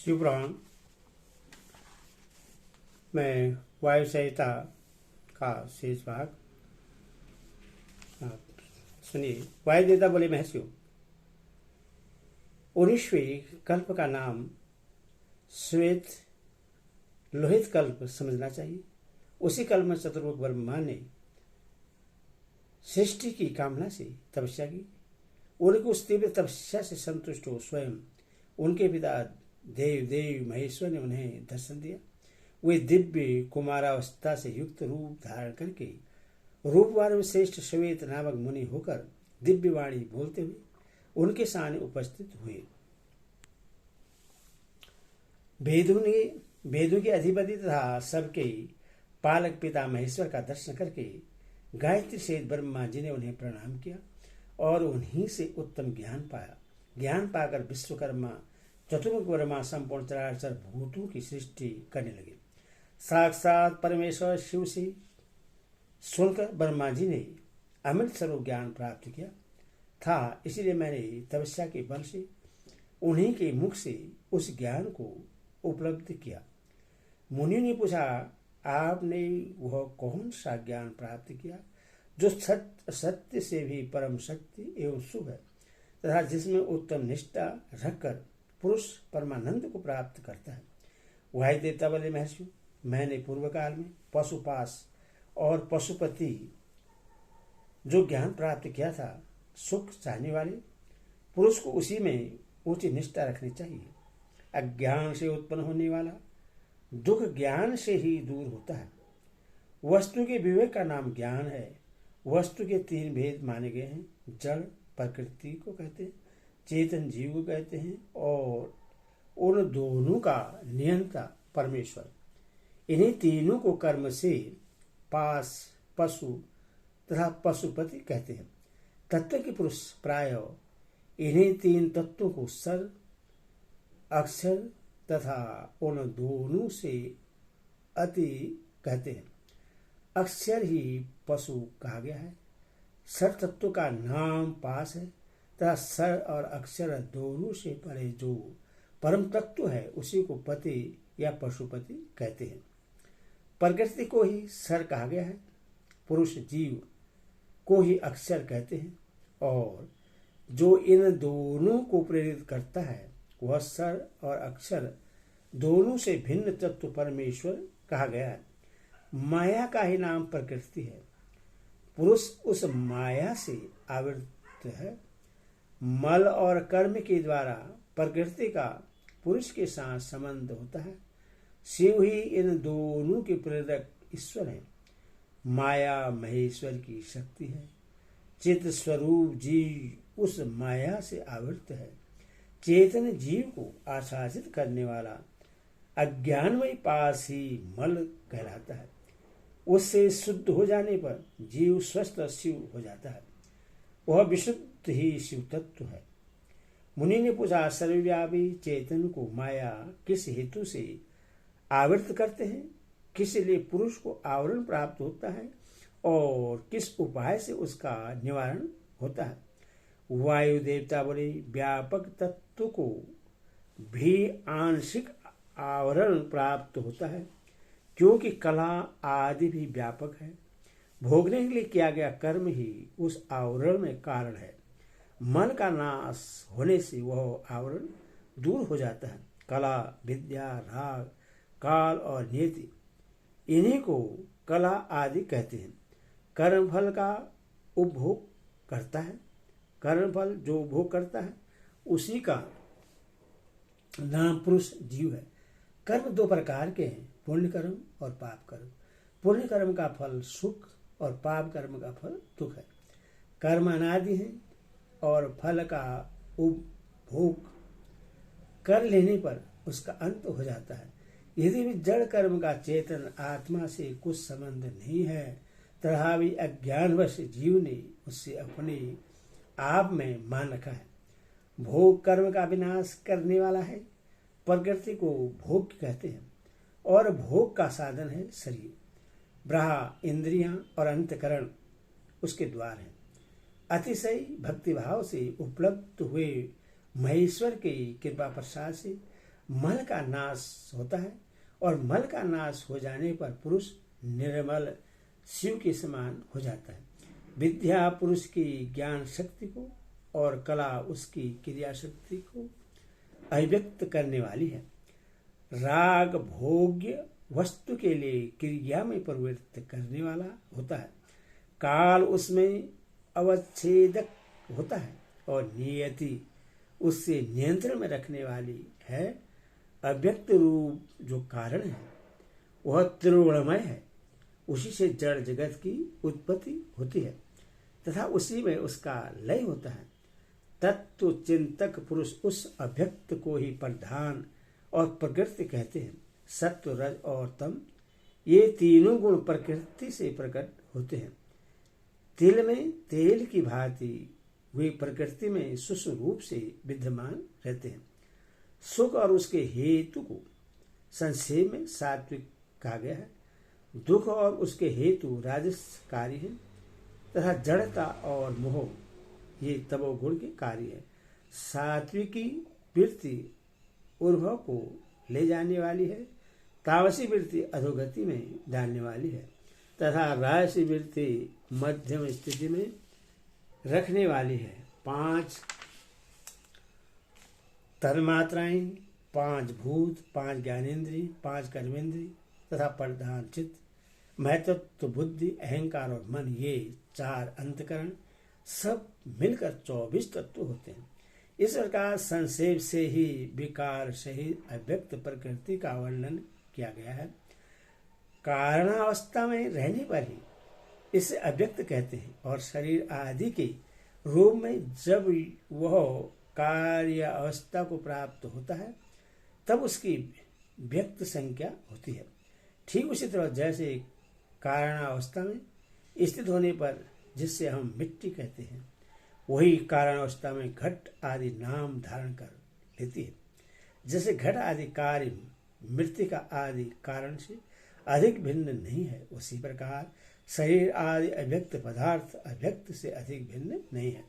शिवपुराण में वायु संहिता का शेष भाग आप सुनिए। वायु देवता बोले, महर्षियों, 19वें कल्प का नाम श्वेत लोहित कल्प समझना चाहिए। उसी कल्प में चतुर्मुख ब्रह्मा ने सृष्टि की कामना से तपस्या की। उनकी उस तीव्र तपस्या से संतुष्ट हो स्वयं उनके पिता देव महेश्वर ने उन्हें दर्शन दिया। वे दिव्य कुमारावस्था से युक्त रूप धारण करके रूपवान में श्रेष्ठ श्वेत नामक मुनि होकर दिव्य वाणी बोलते हुए उनके सामने उपस्थित हुए। वेदों के अधिपति तथा सबके पालक पिता महेश्वर का दर्शन करके गायत्री से ब्रह्मा जी ने उन्हें प्रणाम किया और उन्हीं से उत्तम ज्ञान पाया। ज्ञान पाकर विश्वकर्मा चतुर्मुख ब्रह्मा संपूर्ण चराचर भूतों की सृष्टि करने लगे। साक्षात परमेश्वर शिव से सुनकर ब्रह्मा जी ने अमृत स्वरूप ज्ञान प्राप्त किया था, इसलिए मैंने तपस्या के बल से उन्हीं के मुख से उस ज्ञान को उपलब्ध किया। मुनि ने पूछा, आपने वह कौन सा ज्ञान प्राप्त किया जो सत्य से भी परम शक्ति एवं शुभ है तथा जिसमें उत्तम निष्ठा रखकर पुरुष परमानंद को प्राप्त करता है? वायु देवता बोले, महर्षि, मैंने पूर्व काल में पशुपास और पशुपति जो ज्ञान प्राप्त किया था, सुख चाहने वाले पुरुष को उसी में ऊंची निष्ठा रखनी चाहिए। अज्ञान से उत्पन्न होने वाला दुख ज्ञान से ही दूर होता है। वस्तु के विवेक का नाम ज्ञान है। वस्तु के 3 भेद माने गए हैं। जड़ प्रकृति को कहते हैं, चेतन जीव को कहते हैं और उन दोनों का नियंता परमेश्वर। इन्हीं तीनों को कर्म से पास, पशु तथा पशुपति कहते हैं। तत्व के पुरुष प्राय इन्हीं 3 तत्वों को सर, अक्षर तथा उन दोनों से अति कहते हैं। अक्षर ही पशु कहा गया है। सर तत्व का नाम पास है तथा सर और अक्षर दोनों से परे जो परम तत्व है उसी को पति या पशुपति कहते हैं। प्रकृति को ही सर कहा गया है। पुरुष जीव को ही अक्षर कहते हैं और जो इन दोनों को प्रेरित करता है वह सर और अक्षर दोनों से भिन्न तत्व परमेश्वर कहा गया है। माया का ही नाम प्रकृति है। पुरुष उस माया से आवृत है। मल और कर्म के द्वारा प्रकृति का पुरुष के साथ संबंध होता है। शिव ही इन दोनों के प्रेरक ईश्वर हैं। माया महेश्वर की शक्ति है। चित स्वरूप जीव उस माया से आवृत है। चेतन जीव को आशासित करने वाला अज्ञानमय पास ही मल कहलाता है। उससे शुद्ध हो जाने पर जीव स्वस्थ शिव हो जाता है। वह विशुद्ध ही शिव तत्व है। मुनि ने पूछा, सर्वव्यापी चेतन को माया किस हेतु से आवृत करते हैं? किस लिए पुरुष को आवरण प्राप्त होता है और किस उपाय से उसका निवारण होता है? वायु देवता बोले, व्यापक तत्व को भी आंशिक आवरण प्राप्त होता है क्योंकि कला आदि भी व्यापक है। भोगने के लिए किया गया कर्म ही उस आवरण में कारण है। मन का नाश होने से वह आवरण दूर हो जाता है। कला, विद्या, राग, काल और नियति, इन्हीं को कला आदि कहते हैं। कर्मफल का उपभोग करता है। कर्मफल जो उपभोग करता है उसी का नाम पुरुष जीव है। कर्म 2 प्रकार के हैं, पुण्य कर्म और पाप कर्म। पुण्य कर्म का फल सुख और पाप कर्म का फल दुख है। कर्म अनादि है और फल का उपभोग कर लेने पर उसका अंत हो जाता है। यदि भी जड़ कर्म का चेतन आत्मा से कुछ संबंध नहीं है तथा भी अज्ञानवश जीव ने उससे अपने आप में मान रखा है। भोग कर्म का विनाश करने वाला है। प्रकृति को भोग कहते हैं और भोग का साधन है शरीर। ब्रह्म, इंद्रियां और अंतकरण उसके द्वार हैं। अतिशय भक्तिभाव से उपलब्ध हुए महेश्वर के कृपा प्रसाद से मल का नाश होता है और मल का नाश हो जाने पर पुरुष निर्मल शिव के समान हो जाता है। विद्या पुरुष की ज्ञान शक्ति को और कला उसकी क्रिया शक्ति को अभिव्यक्त करने वाली है। राग भोग्य वस्तु के लिए क्रिया में प्रवृत्त करने वाला होता है। काल उसमें अवच्छेदक होता है और नियति उससे नियंत्रण में रखने वाली है। अव्यक्त रूप जो कारण है वह त्रिगुणमय है, उसी से जड़ जगत की उत्पत्ति होती है तथा उसी में उसका लय होता है। तत्व चिंतक पुरुष उस अव्यक्त को ही प्रधान और प्रकृति कहते हैं। सत्व रज और तम ये तीनों गुण प्रकृति से प्रकट होते हैं। तिल में तेल की भांति वे प्रकृति में सूक्ष्म रूप से विद्यमान रहते हैं। सुख और उसके हेतु को संक्षेप में सात्विक कहा गया है। दुख और उसके हेतु राजस कार्य है तथा जड़ता और मोह ये तमोगुण के कार्य है। सात्विकी वृत्ति उर्ध्व को ले जाने वाली है, तामसी वृत्ति अधोगति में डालने वाली है तथा राजसी वृत्ति मध्यम स्थिति में रखने वाली है। 5 तन्मात्राएं, 5 भूत, 5 ज्ञानेन्द्रिय, 5 कर्मेंद्रिय तथा प्रधान चित्त, महत्त्व बुद्धि, अहंकार और मन ये 4 अंतकरण सब मिलकर 24 तत्व होते हैं। इस प्रकार संक्षेप से ही विकार सहित अव्यक्त प्रकृति का वर्णन किया गया है। कारणावस्था में रहने पर ही इसे अव्यक्त कहते हैं और शरीर आदि के रूप में जब वह कार्य अवस्था को प्राप्त होता है तब उसकी व्यक्त संख्या होती है। ठीक उसी तरह जैसे कारणावस्था में स्थित होने पर जिससे हम मिट्टी कहते हैं, वही कारणावस्था में घट आदि नाम धारण कर लेती है। जैसे घट आदि कार्य मृतिका आदि कारण से अधिक भिन्न नहीं है, उसी प्रकार शरीर आदि अव्यक्त पदार्थ अव्यक्त से अधिक भिन्न नहीं है।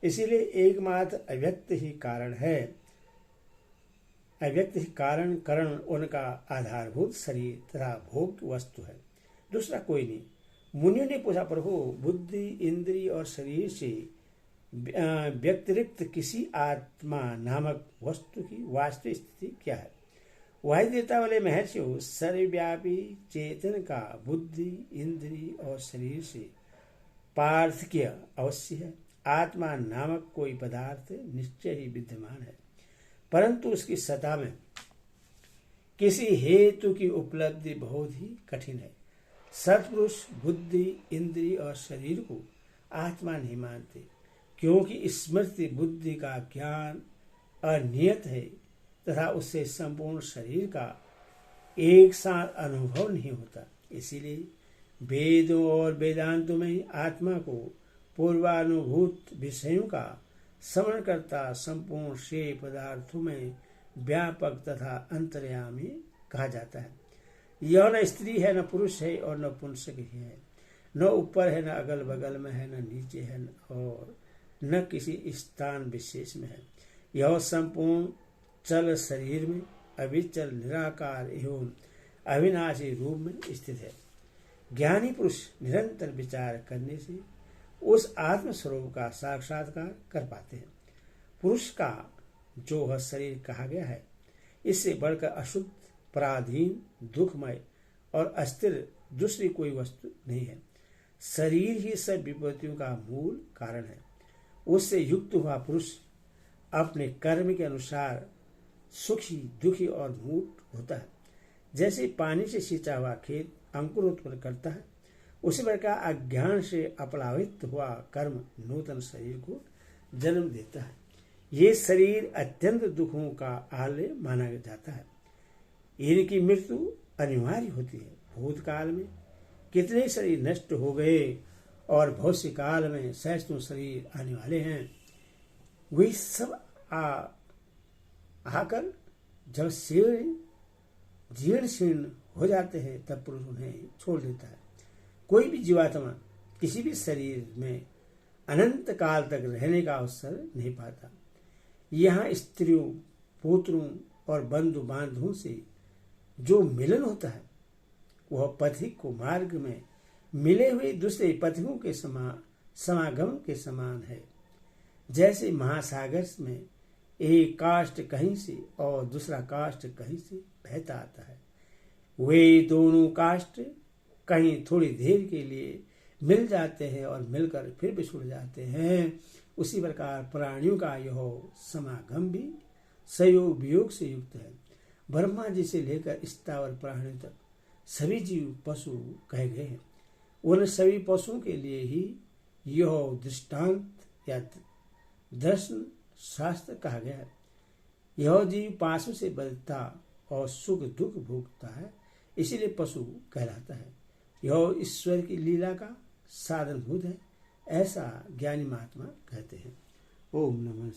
इसीलिए एकमात्र अव्यक्त ही कारण है। अव्यक्त ही कारण करण उनका आधारभूत शरीर तथा भोग वस्तु है, दूसरा कोई नहीं। मुनियों ने पूछा, प्रभु बुद्धि इंद्रिय और शरीर से व्यतिरिक्त किसी आत्मा नामक वस्तु की वास्तविक स्थिति क्या है? वायु देवता वाले महर्षियों, सर्वव्यापी चेतन का बुद्धि इंद्रिय और शरीर से पार्थक्य अवश्य है। आत्मा नामक कोई पदार्थ निश्चय ही विद्यमान है, परंतु उसकी सत्ता में किसी हेतु की उपलब्धि बहुत ही कठिन है। सत्पुरुष बुद्धि इंद्रिय और शरीर को आत्मा नहीं मानते, क्योंकि स्मृति बुद्धि का ज्ञान अनियत है तथा उससे संपूर्ण शरीर का एक साथ अनुभव नहीं होता। इसीलिए वेदों और वेदांतों में आत्मा को पूर्वानुभूत विषयों का स्मरण करता संपूर्ण शेय पदार्थों में व्यापक तथा अंतर्यामी कहा जाता है। यह न स्त्री है, न पुरुष है और न पुंसक ही है, न ऊपर है, न अगल बगल में है, न नीचे है और न किसी स्थान विशेष में है। यह संपूर्ण चल शरीर में अविचल निराकार एवं अविनाशी रूप में स्थित है। ज्ञानी पुरुष निरंतर विचार करने से उस आत्म स्वरूप का साक्षात्कार कर पाते हैं। पुरुष का जो वह शरीर कहा गया है, इससे बढ़कर अशुद्ध, पराधीन, दुखमय और अस्थिर दूसरी कोई वस्तु नहीं है। शरीर ही सब विपत्तियों का मूल कारण है। उससे युक्त हुआ पुरुष अपने कर्म के अनुसार सुखी, दुखी और मूढ़ होता है। जैसे पानी से सींचा हुआ खेत अंकुर उत्पन्न करता है, उसी प्रकार अज्ञान से अपलावित हुआ कर्म नूतन शरीर को जन्म देता है। ये शरीर अत्यंत दुखों का आलय माना जाता है। इनकी मृत्यु अनिवार्य होती है। भूतकाल में कितने शरीर नष्ट हो गए और भविष्य काल में सैकड़ों शरीर आने वाले हैं। वे सब आकर जब जीर्ण शीर्ण हो जाते हैं तब पुरुष उन्हें छोड़ देता है। कोई भी जीवात्मा किसी भी शरीर में अनंत काल तक रहने का अवसर नहीं पाता। यहाँ स्त्रियों, पुत्रों, और बंधु बांधवों से जो मिलन होता है वह पथिक को मार्ग में मिले हुए दूसरे पथिकों के समागम के समान है। जैसे महासागर में एक काष्ठ कहीं से और दूसरा काष्ठ कहीं से बहता आता है, वे दोनों काष्ठ कहीं थोड़ी देर के लिए मिल जाते हैं और मिलकर फिर बिछुड़ जाते हैं। उसी प्रकार प्राणियों का यह समागम भी सहयोग वियोग से युक्त है। ब्रह्मा जी से लेकर स्थावर प्राणी तक सभी जीव पशु कहे गए हैं। उन सभी पशुओं के लिए ही यह दृष्टांत या दर्शन शास्त्र कहा गया है। यह जीव पासों से बदता और सुख दुख भोगता है, इसीलिए पशु कहलाता है। यह ईश्वर की लीला का साधनभूत है, ऐसा ज्ञानी महात्मा कहते हैं। ओम नमः।